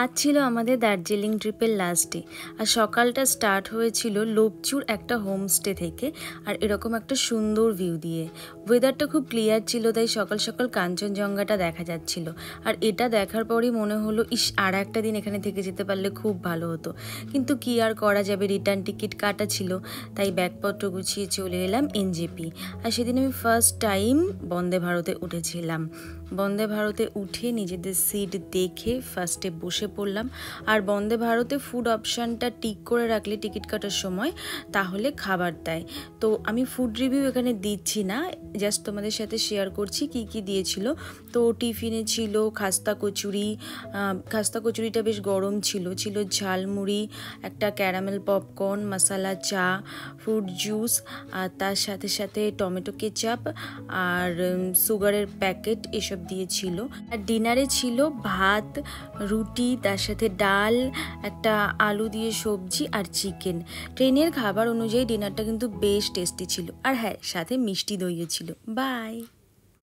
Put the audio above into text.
আজ ছিল আমাদের দার্জিলিং ট্রিপের লাস্ট ডে। আর সকালটা স্টার্ট হয়েছিল লোপচুর একটা হোমস্টে থেকে, আর এরকম একটা সুন্দর ভিউ দিয়ে। ওয়েদারটা খুব ক্লিয়ার ছিল, তাই সকাল সকাল কাঞ্চনজঙ্ঘাটা দেখা যাচ্ছিল। আর এটা দেখার পরই মনে হলো, ইস, আর একটা দিন এখানে থেকে যেতে পারলে খুব ভালো হতো। কিন্তু কি আর করা যাবে, রিটার্ন টিকিট কাটা ছিল, তাই ব্যাগপত্র গুছিয়ে চলে এলাম এনজেপি। আর সেদিন আমি ফার্স্ট টাইম বন্দে ভারতে উঠেছিলাম। বন্দে ভারতে উঠে নিজেদের সিট দেখে ফার্স্টে বসে পড়লাম। আর বন্দে ভারতে ফুড অপশানটা টিক করে রাখলে টিকিট কাটার সময়, তাহলে খাবার দেয়। তো আমি ফুড রিভিউ এখানে দিচ্ছি না, জাস্ট তোমাদের সাথে শেয়ার করছি কি কি দিয়েছিল। তো টিফিনে ছিল খাস্তা কচুরি। খাস্তা কচুরিটা বেশ গরম ছিল। ছিল ঝালমুড়ি, একটা ক্যারামেল পপকর্ন, মশালা চা, ফ্রুট জুস, আর তার সাথে সাথে টমেটো কেচাপ আর সুগারের প্যাকেট এসব দিয়েছিল। আর ডিনারে ছিল ভাত, রুটি, তার সাথে ডাল, একটা আলু দিয়ে সবজি আর চিকেন। ট্রেনের খাবার অনুযায়ী ডিনারটা কিন্তু বেশ টেস্টি ছিল। আর হ্যাঁ, সাথে মিষ্টি দইও ছিল। বাই।